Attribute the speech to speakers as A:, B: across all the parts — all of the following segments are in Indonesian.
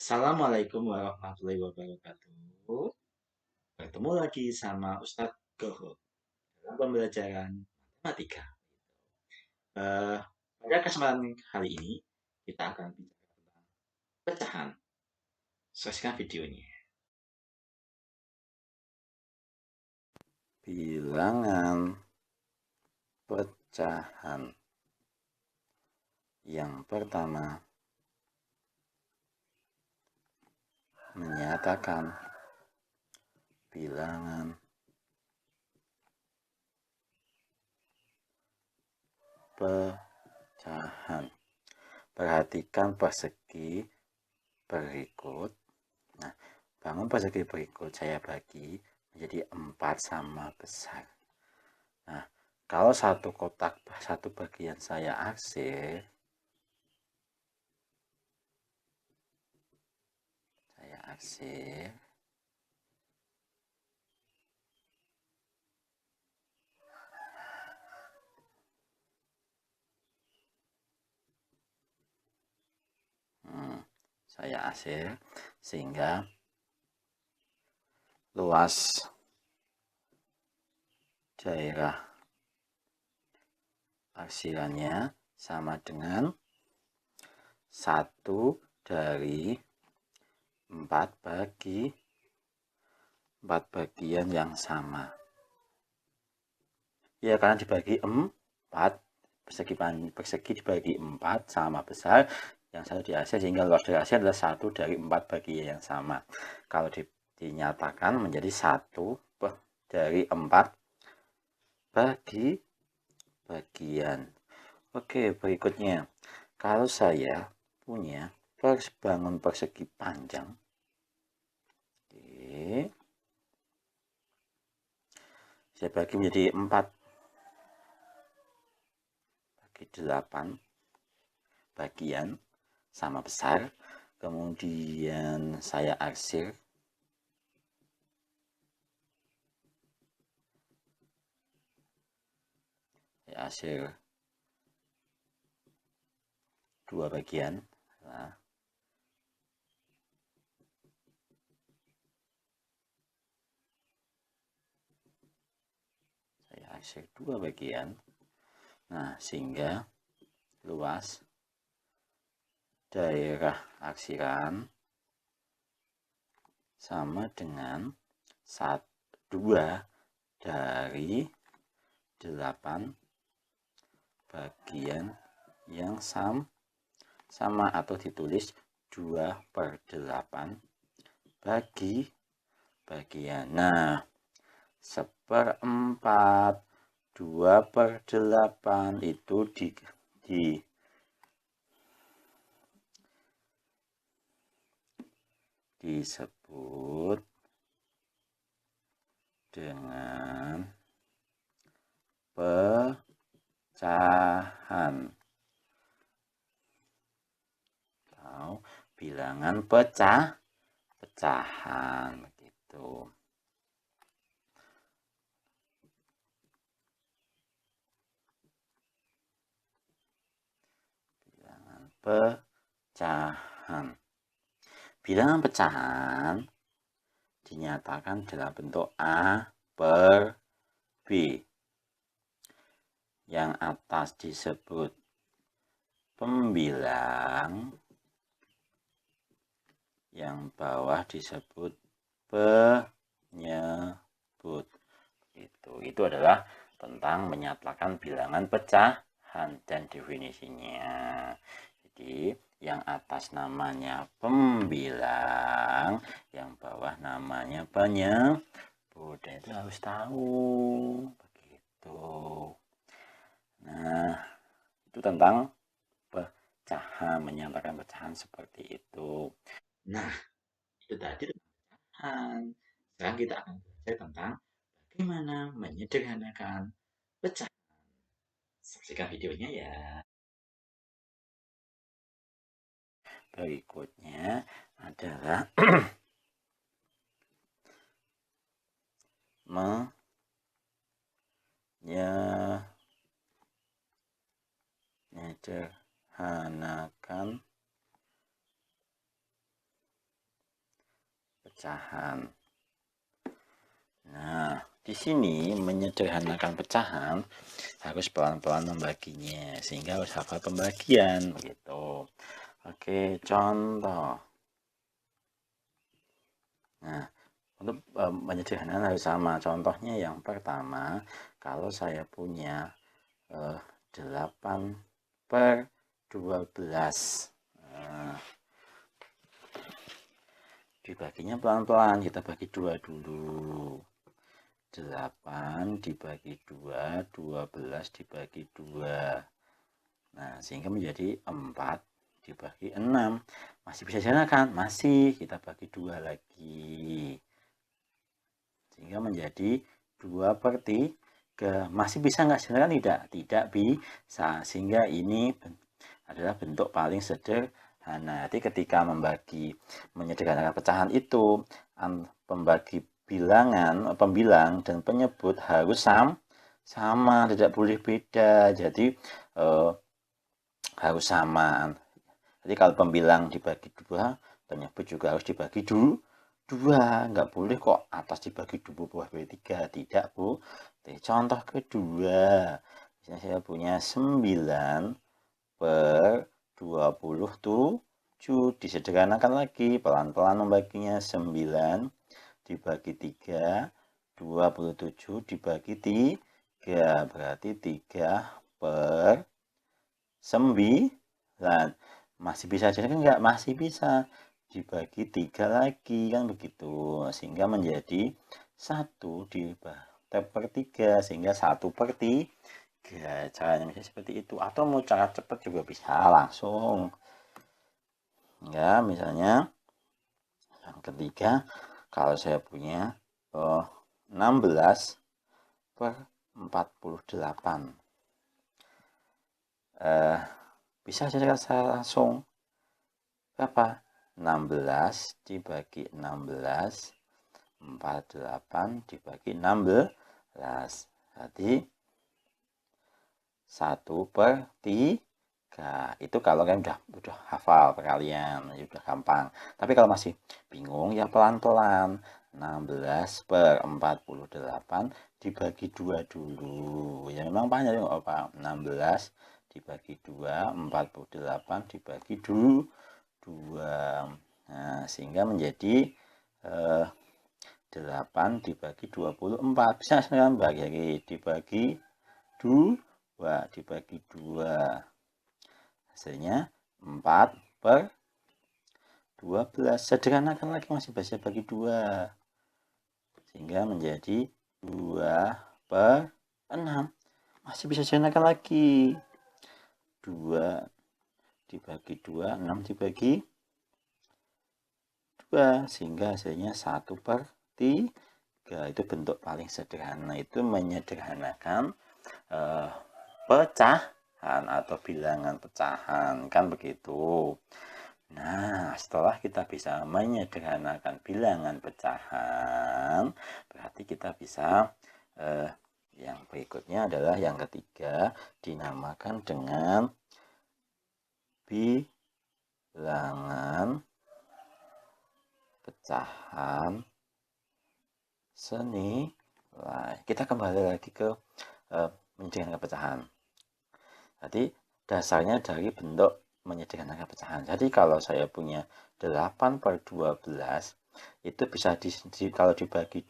A: Assalamualaikum warahmatullahi wabarakatuh. Bertemu lagi sama Ustadz Goho dalam pembelajaran matematika. Eh, Pada kesempatan kali ini kita akan bicara tentang pecahan. Saksikan videonya.
B: Bilangan pecahan. Yang pertama, menyatakan bilangan pecahan. Perhatikan persegi berikut. Nah, bangun persegi berikut saya bagi menjadi 4 sama besar. Nah, kalau satu kotak, satu bagian saya arsir, saya arsir sehingga luas daerah arsirannya sama dengan 1 dari 4 bagi 4 bagian yang sama. Ya, karena dibagi 4, persegi dibagi 4 sama besar, yang satu diarsir sehingga luas dari arsir adalah 1 dari 4 bagian yang sama. Kalau dinyatakan menjadi 1 dari 4 bagi bagian. Oke, berikutnya. Kalau saya punya bangun persegi panjang, saya bagi menjadi 4 bagi 8 bagian sama besar, kemudian saya arsir saya 2 bagian. Nah, saya arsir 2 bagian. Nah, sehingga luas daerah arsiran sama dengan 2 dari 8 bagian yang sama atau ditulis 2/8 bagi bagian. Nah, 1/4 2/8 itu disebut dengan pecahan atau bilangan pecahan begitu. Bilangan pecahan. Bilangan pecahan dinyatakan dalam bentuk A per B. Yang atas disebut pembilang, yang bawah disebut penyebut. Itu adalah tentang menyatakan bilangan pecahan dan definisinya. Jadi yang atas namanya pembilang, yang bawah namanya penyebut. Dan itu harus tahu begitu. Nah, itu tentang pecahan, menyatakan pecahan seperti itu.
A: Nah, itu tadi tentang pecahan. Sekarang kita akan belajar tentang bagaimana menyederhanakan pecahan. Saksikan videonya ya.
B: Berikutnya adalah menyederhanakan pecahan. Nah, di sini menyederhanakan pecahan harus pelan-pelan membaginya, sehingga harus hafal pembagian gitu. Oke, contoh. Nah, untuk menyederhanakan harus sama. Contohnya yang pertama, kalau saya punya 8/12. Nah, dibaginya pelan-pelan, kita bagi 2 dulu. 8 dibagi 2, 12 dibagi 2. Nah, sehingga menjadi 4 dibagi 6. Masih bisa jalan kan? Masih, kita bagi 2 lagi. Sehingga menjadi 2/3. Masih bisa nggak jalan? Tidak bisa. Sehingga ini adalah bentuk paling sederhana. Jadi ketika menyederhanakan pecahan itu, pembagi pembilang dan penyebut harus sama, tidak boleh beda. Jadi harus sama. Jadi kalau pembilang dibagi 2, penyebut juga harus dibagi 2. Nggak boleh kok atas dibagi 2, bawah dibagi 3. Tidak, Bu. Contoh kedua, misalnya saya punya 9/27. Disederhanakan lagi, pelan-pelan membaginya. 9 dibagi 3, 27 dibagi 3, berarti 3/9. Masih bisa jadi kan? Enggak, masih bisa dibagi 3 lagi kan begitu, sehingga menjadi 1 per 3, sehingga 1/3. Caranya bisa seperti itu, atau mau cara cepat juga bisa langsung ya. Misalnya yang ketiga, kalau saya punya 16/48, bisa saya langsung berapa? 16 dibagi 16, 48 dibagi 16, berarti 1/3. Itu kalau kan udah hafal perkalian, udah gampang. Tapi kalau masih bingung ya pelan-pelan. 16/48 dibagi 2 dulu. Ya memang banyak ya, nggak apa. 16 dibagi 2, 48 dibagi 2. Nah, sehingga menjadi 8 dibagi 24. Bisa sekarang bagi dibagi 2 dibagi 2. Hasilnya 4/12. Sederhanakan lagi, masih bisa bagi 2. Sehingga menjadi 2/6. Masih bisa sederhanakan lagi. 2 dibagi 2, 6 dibagi 2. Sehingga hasilnya 1/3. Itu bentuk paling sederhana. Itu menyederhanakan pecahan atau bilangan pecahan, kan begitu. Nah, setelah kita bisa menyederhanakan bilangan pecahan, berarti kita bisa yang berikutnya adalah yang ketiga, dinamakan dengan bilangan pecahan senilai. Kita kembali lagi ke menyederhanakan pecahan. Jadi dasarnya dari bentuk menyederhanakan pecahan. Jadi kalau saya punya 8/12, itu bisa kalau dibagi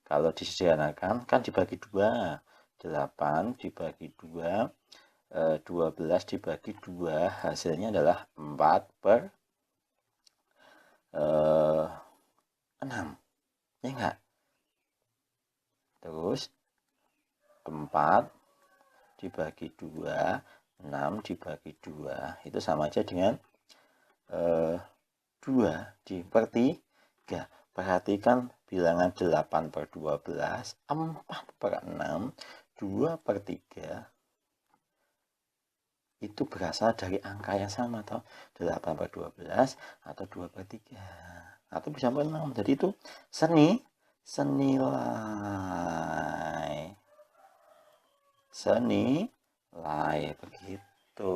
B: kalau disederhanakan kan dibagi 2. 8 dibagi 2, 12 dibagi 2, hasilnya adalah 4/6. Ya enggak? Terus 4 dibagi 2, 6 dibagi 2, itu sama aja dengan 2 per 3. Perhatikan bilangan 8/12, 4/6, 2/3 itu berasal dari angka yang sama, atau 8/12 atau 2/3 atau bisa 6. Jadi itu senilai begitu.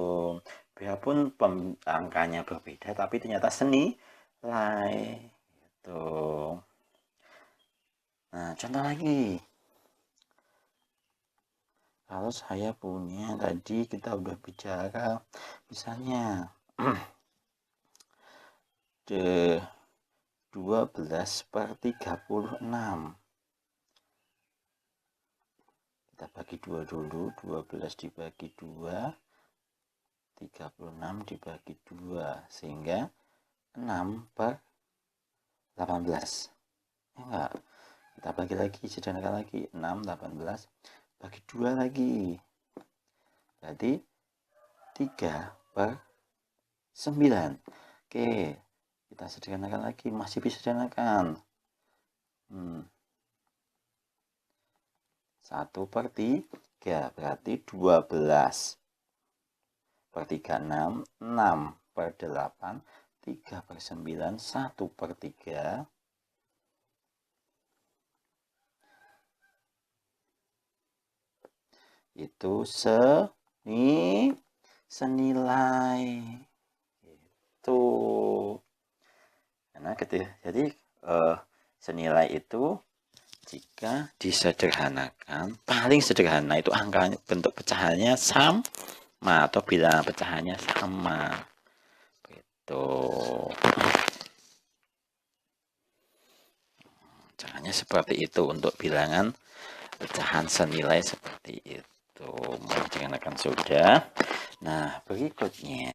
B: Biarpun angkanya berbeda, tapi ternyata senilai Tuh. Nah, contoh lagi. Kalau saya punya, tadi kita udah bicara, misalnya 12/36. Kita bagi 2 dulu, 12 dibagi 2, 36 dibagi 2, sehingga 6/18. Ya enggak? Kita bagi lagi, sederhanakan lagi, 6, 18, bagi 2 lagi. Berarti 3/9. Oke, kita sederhanakan lagi, masih bisa sederhanakan. 1/3 berarti 12/3, 6/8, 3/9, 1/3. Itu senilai. Itu. Karena jadi senilai itu jika disederhanakan, paling sederhana itu angkanya, bentuk pecahannya sama atau bilangan pecahannya sama. Gitu. Caranya seperti itu untuk bilangan pecahan senilai seperti itu. Menceritakan sudah. Nah, berikutnya.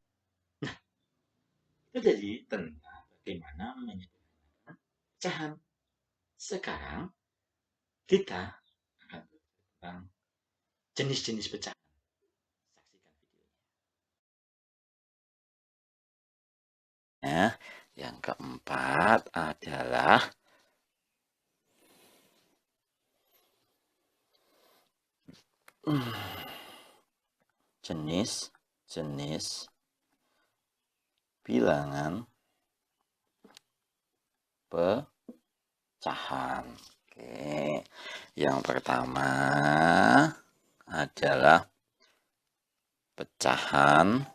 A: Itu jadi tentang bagaimana menyederhanakan pecahan. Sekarang kita akan tentang jenis-jenis pecahan. Saksikan videonya.
B: Yang keempat adalah jenis-jenis bilangan pecahan. Oke. Yang pertama adalah pecahan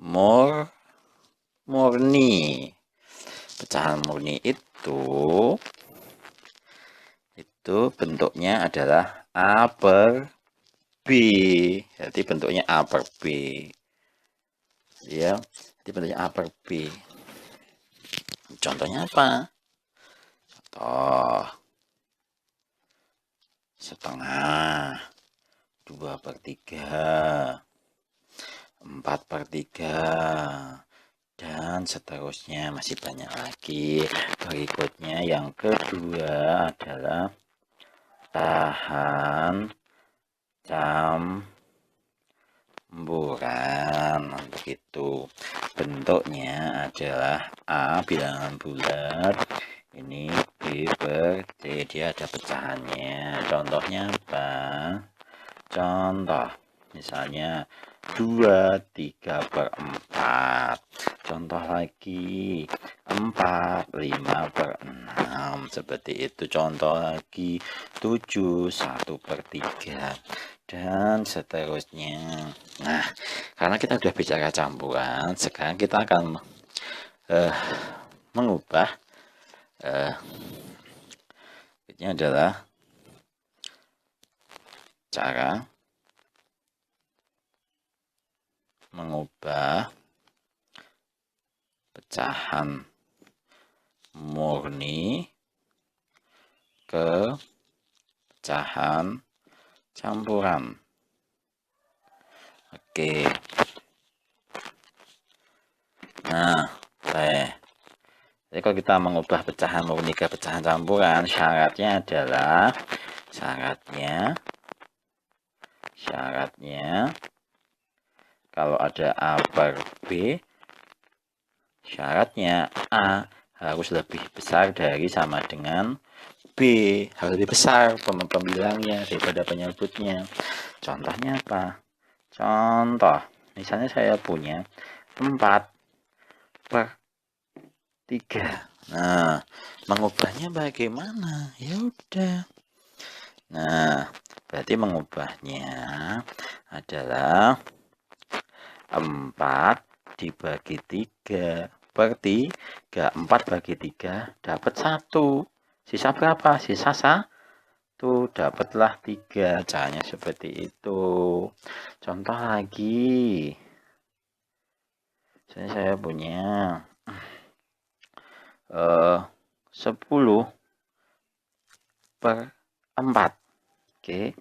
B: murni. Pecahan murni itu bentuknya adalah A/B. Jadi bentuknya A/B. Ya, jadi bentuknya A/B. Contohnya apa? Contoh setengah, 2/3, 4/3, dan seterusnya, masih banyak lagi. Berikutnya yang kedua adalah pecahan campuran. Begitu. Bentuknya adalah A bilangan bulat, ini B/C, dia ada pecahannya. Contohnya apa? Contoh misalnya 2/3/4. Contoh lagi 4/5/6. Seperti itu. Contoh lagi 7/1/3 dan seterusnya. Nah, karena kita sudah bicara campuran, sekarang kita akan mengubah ini adalah cara mengubah pecahan murni ke pecahan campuran. Oke. Nah, jadi kalau kita mengubah pecahan murni ke pecahan campuran, syaratnya adalah kalau ada A/B, syaratnya A harus lebih besar dari sama dengan B, harus lebih besar pembilangnya daripada penyebutnya. Contohnya apa? Contoh, misalnya saya punya 4/3. Nah, mengubahnya bagaimana? Ya udah. Nah, berarti mengubahnya adalah 4 dibagi 3. per 3. 4 bagi 3 dapat 1. Sisa berapa? Sisa 1. Dapatlah 3. Caranya seperti itu. Contoh lagi. Saya punya 10 per 4. Oke.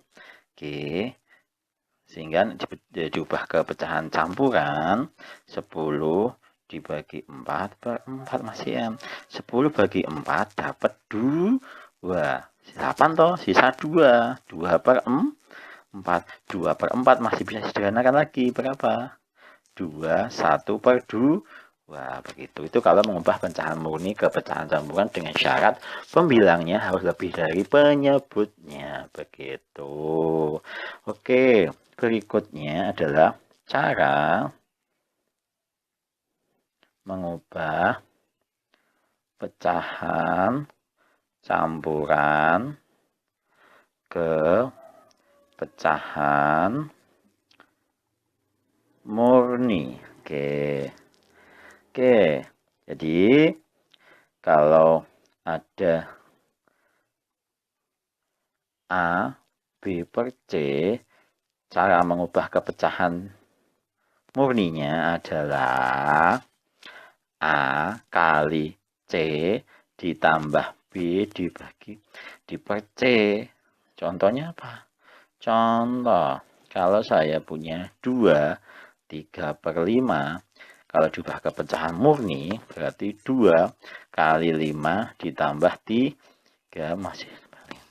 B: Sehingga diubah ke pecahan campuran. 10 dibagi 4 per 4 masih M. 10 bagi 4 dapat 2. 8 toh, sisa 2. 2 per 4. 2 per 4 masih bisa sederhanakan lagi. Berapa? 2, 1 per 2. Wah, begitu. Itu kalau mengubah pecahan murni ke pecahan campuran dengan syarat pembilangnya harus lebih dari penyebutnya. Begitu. Oke, berikutnya adalah cara mengubah pecahan campuran ke pecahan murni. Oke, jadi kalau ada A, B per C, cara mengubah ke pecahan murninya adalah A kali C ditambah B dibagi per C. Contohnya apa? Contoh, kalau saya punya 2, 3 per 5, kalau diubah ke pecahan murni, berarti 2 kali 5 ditambah 3 masih balik.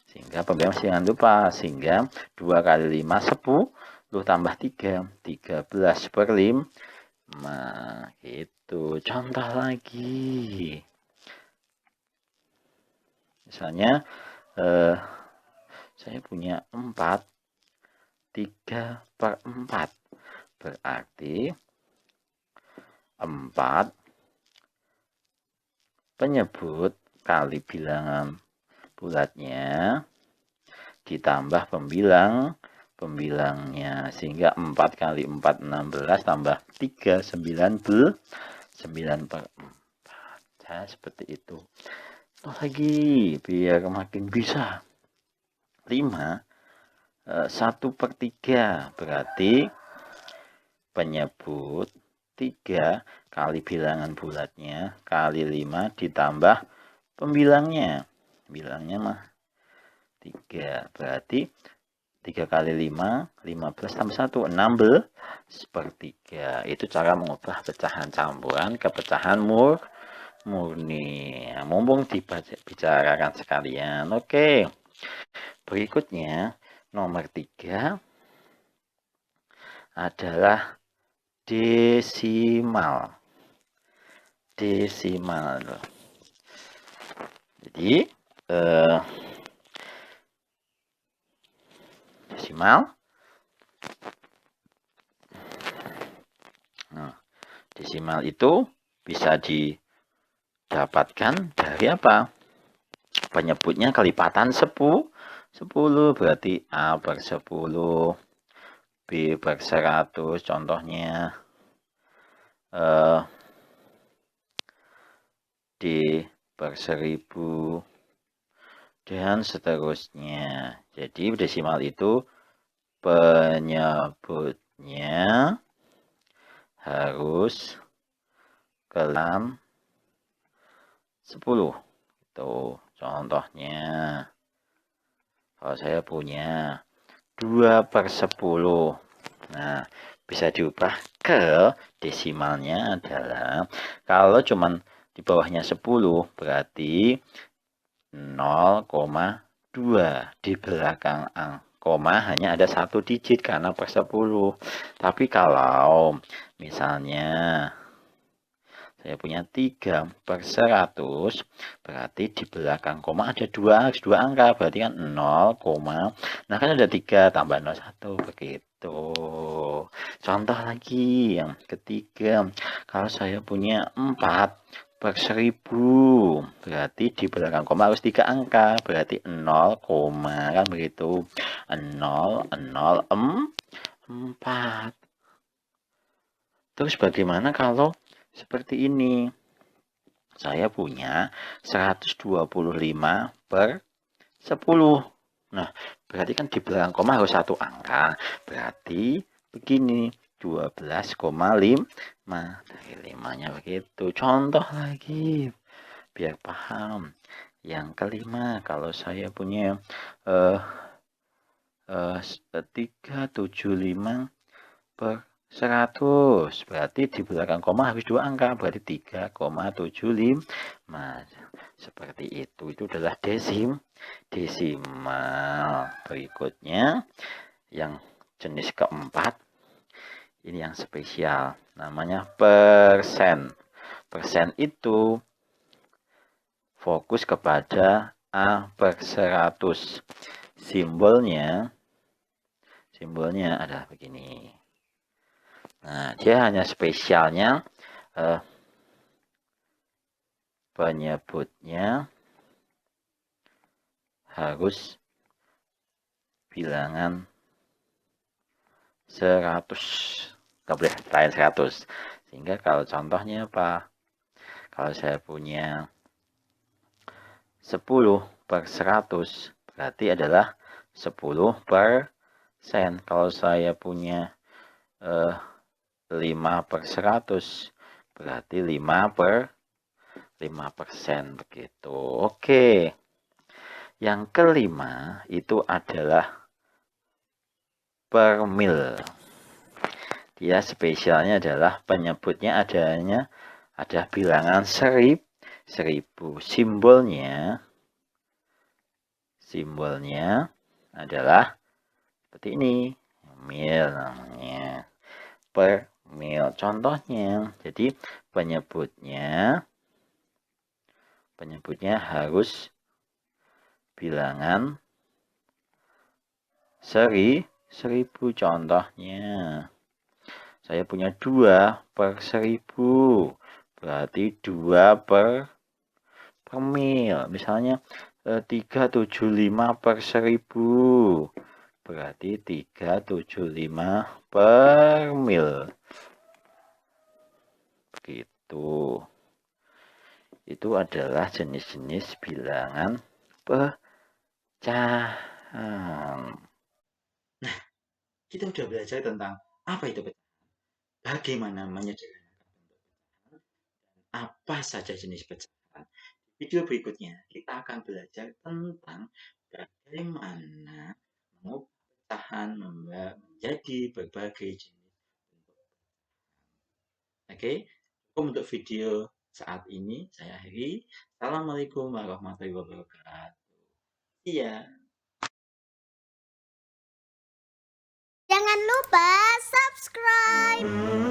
B: Sehingga pembilang jangan lupa. Sehingga 2 kali 5, 10 tambah 3, 13 per 5. Nah, itu. Contoh lagi. Misalnya, saya punya 4, 3 per 4. Berarti 4 penyebut kali bilangan bulatnya ditambah pembilangnya, sehingga 4 kali 4 16 tambah 3 9 per 4. Nah, seperti itu. Lagi biar makin bisa. 5 1 per 3 berarti penyebut 3 kali bilangan bulatnya kali 5 ditambah pembilangnya. Bilangnya mah 3. Berarti 3 kali 5, 15 tambah 1, 16 per 3. Itu cara mengubah pecahan campuran ke pecahan murni. Nah, mumpung dibicarakan sekalian. Oke. Berikutnya, nomor 3 adalah desimal. Jadi desimal. Nah, desimal itu bisa didapatkan dari apa? Penyebutnya kelipatan 10 berarti A per 10, B per 100, contohnya D per 1000, dan seterusnya. Jadi desimal itu penyebutnya harus kelam 10. Itu contohnya. Kalau saya punya 2 per 10. Nah, bisa diubah ke desimalnya adalah, kalau cuman di bawahnya 10 berarti 0,2. Di belakang koma hanya ada 1 digit karena per 10. Tapi kalau misalnya saya punya 3 per 100, berarti di belakang koma ada 2 angka, berarti kan 0, nah kan ada 3 tambah 01, begitu. Contoh lagi yang ketiga, kalau saya punya 4 per 1000, berarti di belakang koma harus 3 angka, berarti 0, kan begitu. 0, 4. Terus bagaimana kalau seperti ini. Saya punya 125 per 10. Nah, berarti kan di belakang koma harus satu angka. Berarti begini, 12,5 dari 5-nya begitu. Contoh lagi, biar paham. Yang kelima, kalau saya punya 375 per 100, berarti di belakang koma habis 2 angka, berarti 3,75. Seperti itu adalah desimal. Berikutnya yang jenis keempat, ini yang spesial, namanya persen. Persen itu fokus kepada A per 100. Simbolnya adalah begini. Nah, dia hanya spesialnya penyebutnya harus bilangan 100. Nggak boleh lain 100. Sehingga kalau contohnya apa? Kalau saya punya 10 per 100, berarti adalah 10%. Kalau saya punya 5 per 100, berarti 5% begitu. Oke. Yang kelima itu adalah per mil. Dia spesialnya adalah penyebutnya ada bilangan 1000. Simbolnya adalah seperti ini, mil namanya. Per mil. Contohnya, jadi penyebutnya harus bilangan 1000. Contohnya, saya punya 2 per 1000, berarti 2 per mil. Misalnya 375 per 1000, berarti 375 per mil. Begitu. Itu adalah jenis-jenis bilangan pecahan.
A: Nah, kita udah belajar tentang apa itu pecahan, bagaimana menyederhanakan bentuk pecahan, dan apa saja jenis pecahan. Di video berikutnya, kita akan belajar tentang bagaimana mengubah pecahan menjadi berbagai jenis bentuk pecahan. Oke, cukup untuk video saat ini. Saya akhiri. Assalamualaikum warahmatullahi wabarakatuh. Iya.
C: Jangan lupa subscribe.